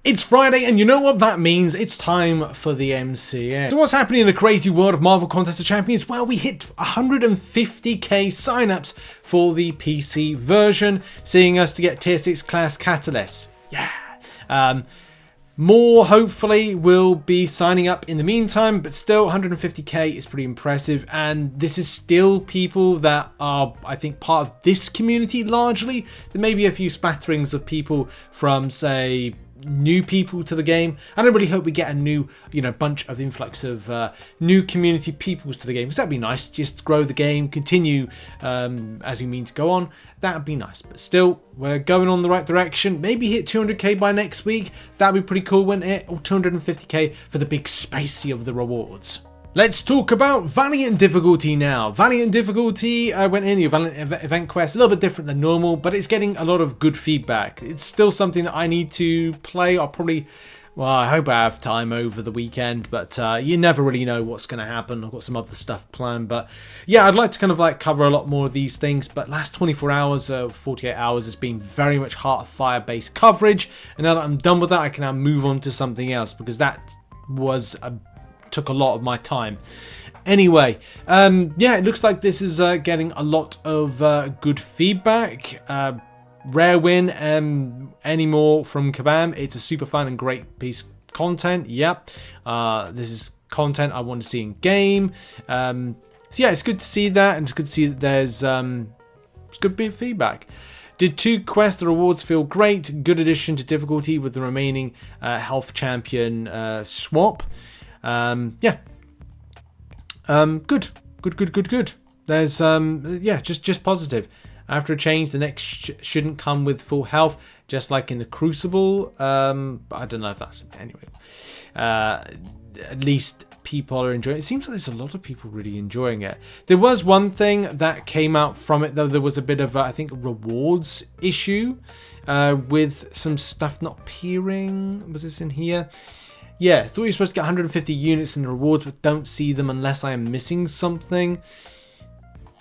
It's Friday, and you know what that means? It's time for the MCN. So what's happening in the crazy world of Marvel Contest of Champions? Well, we hit 150k signups for the PC version, seeing us to get tier 6 class catalysts. Yeah. More, hopefully, will be signing up in the meantime, but still 150k is pretty impressive, and this is still people that are, I think, part of this community largely. There may be a few spatterings of people from, say, new people to the game. I don't really hope we get a new, bunch of influx of new community peoples to the game, because that'd be nice. Just grow the game, continue as we mean to go on. That'd be nice. But still, we're going on the right direction. Maybe hit 200k by next week. That'd be pretty cool, wouldn't it? Or 250k for the big spacey of the rewards. Let's talk about Valiant Difficulty now. Valiant Difficulty went in the Valiant event quest, a little bit different than normal, but it's getting a lot of good feedback. It's still something that I need to play. I'll probably, well, I hope I have time over the weekend, but you never really know what's going to happen. I've got some other stuff planned, but yeah, I'd like to kind of cover a lot more of these things, but last 24 hours, 48 hours has been very much Heart of Fire based coverage, and now that I'm done with that, I can now move on to something else, because that was took a lot of my time. Anyway, yeah, it looks like this is getting a lot of good feedback. Rare win anymore from Kabam. It's a super fun and great piece of content. Yep, this is content I want to see in game. So yeah, it's good to see that, and it's good to see that there's it's good bit of feedback. Did 2 quests, the rewards feel great. Good addition to difficulty with the remaining health champion swap. Yeah. Good. There's yeah, just positive. After a change, the next shouldn't come with full health, just like in the Crucible. But I don't know if that's anyway. At least people are enjoying it. It seems like there's a lot of people really enjoying it. There was one thing that came out from it, though. There was a bit of I think rewards issue with some stuff not appearing. Was this in here? Yeah, I thought you were supposed to get 150 units in the rewards, but don't see them unless I am missing something.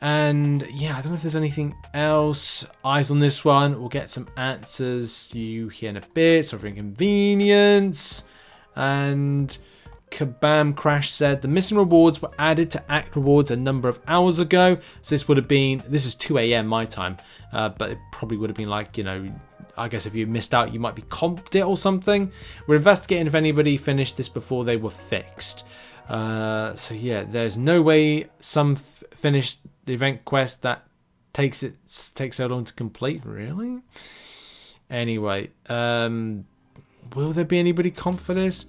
And yeah, I don't know if there's anything else. Eyes on this one. We'll get some answers to you here in a bit. So for inconvenience. And Kabam Crash said the missing rewards were added to Act rewards a number of hours ago. So this would have been, this is 2 AM my time, but it probably would have been like, I guess if you missed out, you might be comped it or something. We're investigating if anybody finished this before they were fixed. So yeah, there's no way some finished the event quest that takes so long to complete. Really? Anyway, will there be anybody comped for this?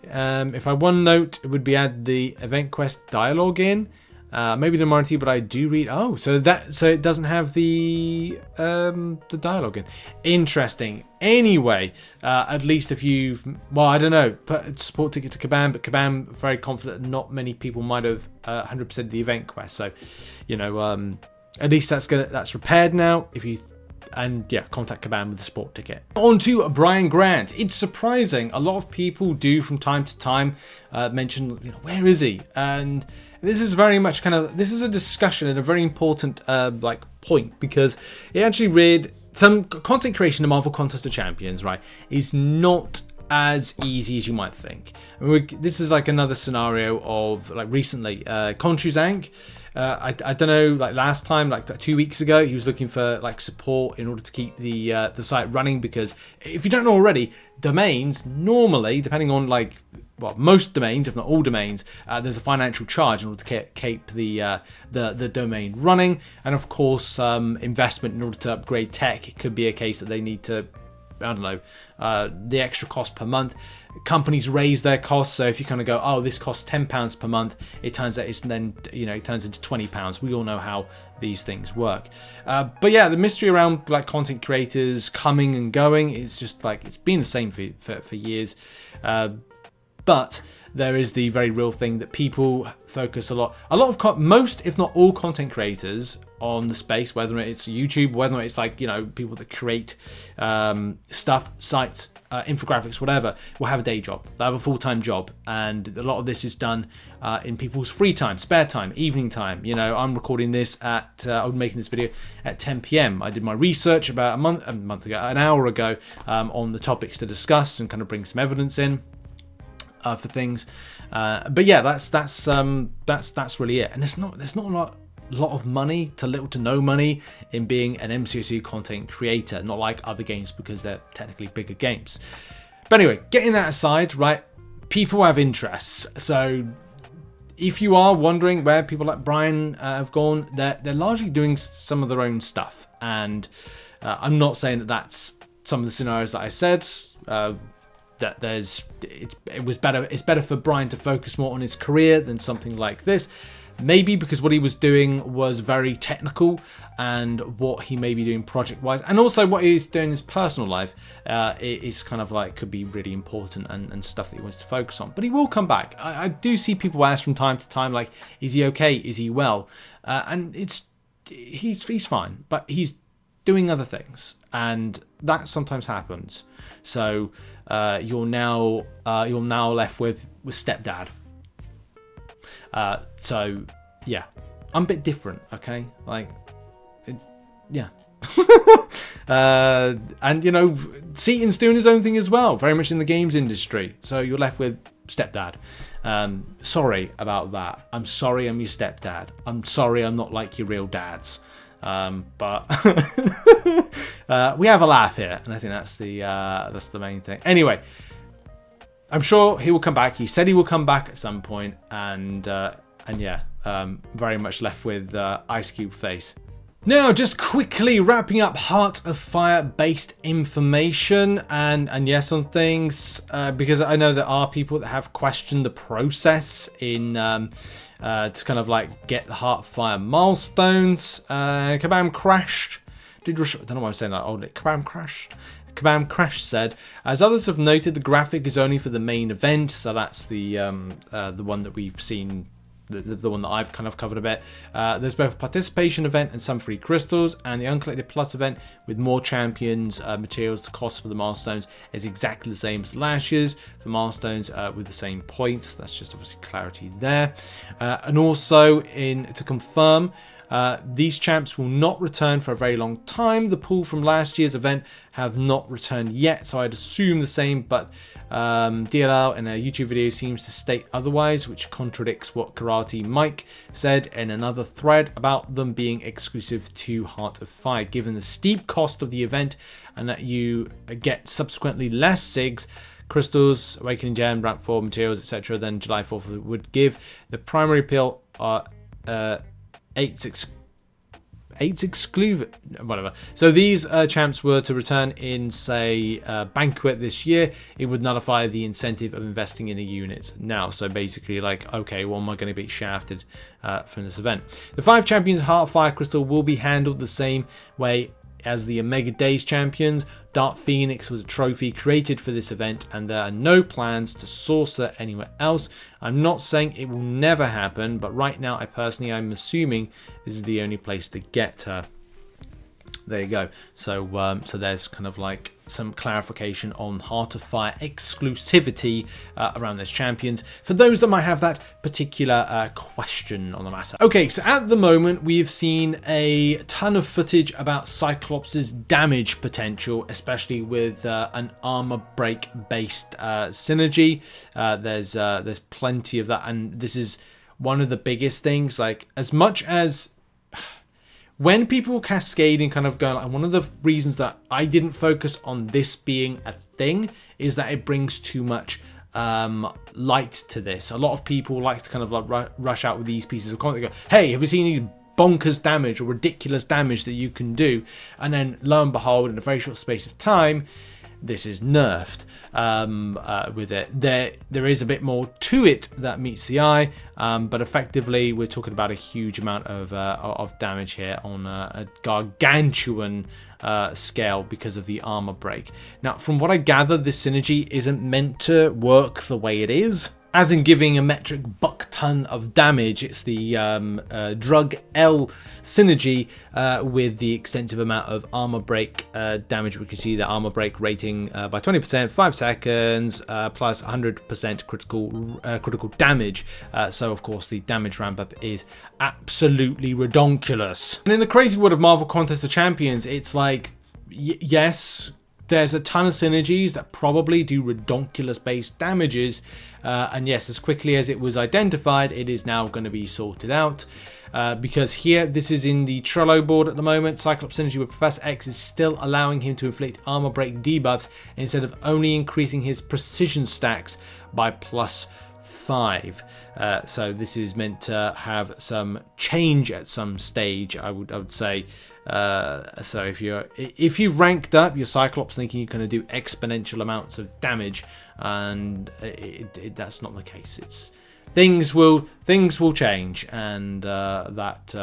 If I OneNote, it would be add the event quest dialogue in. Maybe the warranty, but I do read. Oh, so it doesn't have the dialogue in. Interesting. Anyway, at least if you've, well, I don't know, put a support ticket to Kabam, but Kabam very confident not many people might have 100% the event quest. So, at least that's repaired now. If you. And yeah, contact Kabam with the sport ticket. On to Brian Grant. It's surprising. A lot of people do from time to time mention, where is he? And this is very much this is a discussion and a very important point, because it actually read some content creation in Marvel Contest of Champions, right, is not as easy as you might think. I mean, this is another scenario of recently, Contruzank. I don't know, last time, 2 weeks ago, he was looking for support in order to keep the site running, because if you don't know already, domains normally, depending on most domains, if not all domains, there's a financial charge in order to keep the domain running, and of course investment in order to upgrade tech. It could be a case that they need to, I don't know, the extra cost per month. Companies raise their costs, so if you go, oh, this costs £10 per month, it turns out it's then, it turns into £20. We all know how these things work. But yeah, the mystery around content creators coming and going is just it's been the same for years. But there is the very real thing that people focus a lot of most, if not all, content creators on the space, whether it's YouTube, whether it's like, you know, people that create stuff, sites, infographics, whatever, will have a day job. They have a full-time job, and a lot of this is done in people's free time, spare time, evening time. You know, I'm recording this at I'm making this video at 10 p.m. I did my research about an hour ago on the topics to discuss and kind of bring some evidence in for things. But yeah, that's really it. And there's not a lot of money to little to no money in being an MCOC content creator, not like other games because they're technically bigger games. But anyway, getting that aside, right, people have interests. So if you are wondering where people like Brian have gone, they're largely doing some of their own stuff. And I'm not saying that that's some of the scenarios that I said. That it's better for Brian to focus more on his career than something like this. Maybe because what he was doing was very technical, and what he may be doing project-wise, and also what he's doing in his personal life is kind of like could be really important and stuff that he wants to focus on. But he will come back. I do see people ask from time to time, like, is he okay? Is he well? And he's fine, but he's doing other things, and that sometimes happens. So you're now left with stepdad. So yeah, I'm a bit different, okay? Like, yeah. And you know, Seaton's doing his own thing as well, very much in the games industry. So you're left with stepdad. Sorry about that. I'm sorry I'm your stepdad. I'm sorry I'm not like your real dads. But we have a laugh here, and I think that's the main thing. Anyway, I'm sure he will come back. He said he will come back at some point, and yeah, very much left with Ice Cube face. Now, just quickly wrapping up Heart of Fire based information and yes on things, because I know there are people that have questioned the process in to kind of like get the Heart of Fire milestones. Kabam crashed. I don't know why I'm saying that. Oh, Kabam crashed. Kabam Crash said, as others have noted, the graphic is only for the main event, so that's the one that we've seen, the one that I've kind of covered a bit. There's both a participation event and some free crystals, and the Uncollected Plus event with more champions materials. The cost for the milestones is exactly the same as last year's for milestones with the same points. That's just obviously clarity there. And also to confirm, these champs will not return for a very long time. The pool from last year's event have not returned yet, so I'd assume the same, but DLL in a YouTube video seems to state otherwise, which contradicts what Karate Mike said in another thread about them being exclusive to Heart of Fire, given the steep cost of the event and that you get subsequently less SIGs, crystals, Awakening Gem, Rank 4 materials, etc. than July 4th would give. The primary appeal are 8 exclusive, whatever. So these champs were to return in, say, Banquet this year. It would nullify the incentive of investing in the units now. So basically, like, okay, well, am I going to be shafted from this event? The 5 champions Heart of Fire Crystal will be handled the same way as the Omega Days champions. Dark Phoenix was a trophy created for this event, and there are no plans to source her anywhere else. I'm not saying it will never happen, but right now I'm assuming this is the only place to get her. There you go. So so there's kind of like some clarification on Heart of Fire exclusivity around those champions for those that might have that particular question on the matter. Okay, so at the moment we've seen a ton of footage about Cyclops' damage potential, especially with an armor break based synergy. There's plenty of that, and this is one of the biggest things. Like, as much as when people cascade and kind of go, like, one of the reasons that I didn't focus on this being a thing is that it brings too much light to this. A lot of people like to kind of like rush out with these pieces of content. They go, hey, have you seen these bonkers damage or ridiculous damage that you can do? And then lo and behold, in a very short space of time, this is nerfed with it. There is a bit more to it that meets the eye, but effectively we're talking about a huge amount of damage here on a gargantuan scale because of the armor break. Now, from what I gather, this synergy isn't meant to work the way it is. as in giving a metric buck ton of damage. It's the drug L synergy with the extensive amount of armor break damage. We can see the armor break rating by 20%, 5 seconds, plus 100% critical damage. So of course the damage ramp up is absolutely redonkulous. And in the crazy world of Marvel Contest of Champions, it's like, yes, there's a ton of synergies that probably do redonkulous based damages, and yes, as quickly as it was identified, it is now going to be sorted out, because here, this is in the Trello board at the moment. Cyclops synergy with Professor X is still allowing him to inflict armor break debuffs instead of only increasing his precision stacks by +5. So this is meant to have some change at some stage, I would say. So if you've ranked up your Cyclops thinking you're going to do exponential amounts of damage, and that's not the case. It's things will change, and that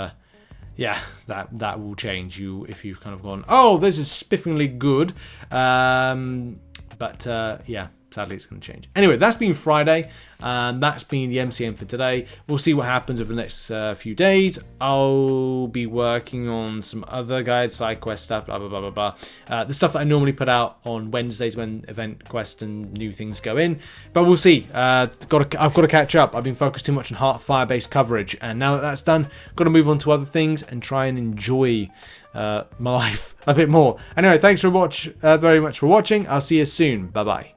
will change you if you've kind of gone, oh, this is spiffingly good, but yeah. Sadly, it's going to change. Anyway, that's been Friday, and that's been the MCN for today. We'll see what happens over the next few days. I'll be working on some other guides, side quest stuff, blah, blah, blah, blah, blah. The stuff that I normally put out on Wednesdays when event quest and new things go in. But we'll see. I've got to catch up. I've been focused too much on Heartfire-based coverage, and now that that's done, I've got to move on to other things and try and enjoy my life a bit more. Anyway, thanks very much for watching. I'll see you soon. Bye-bye.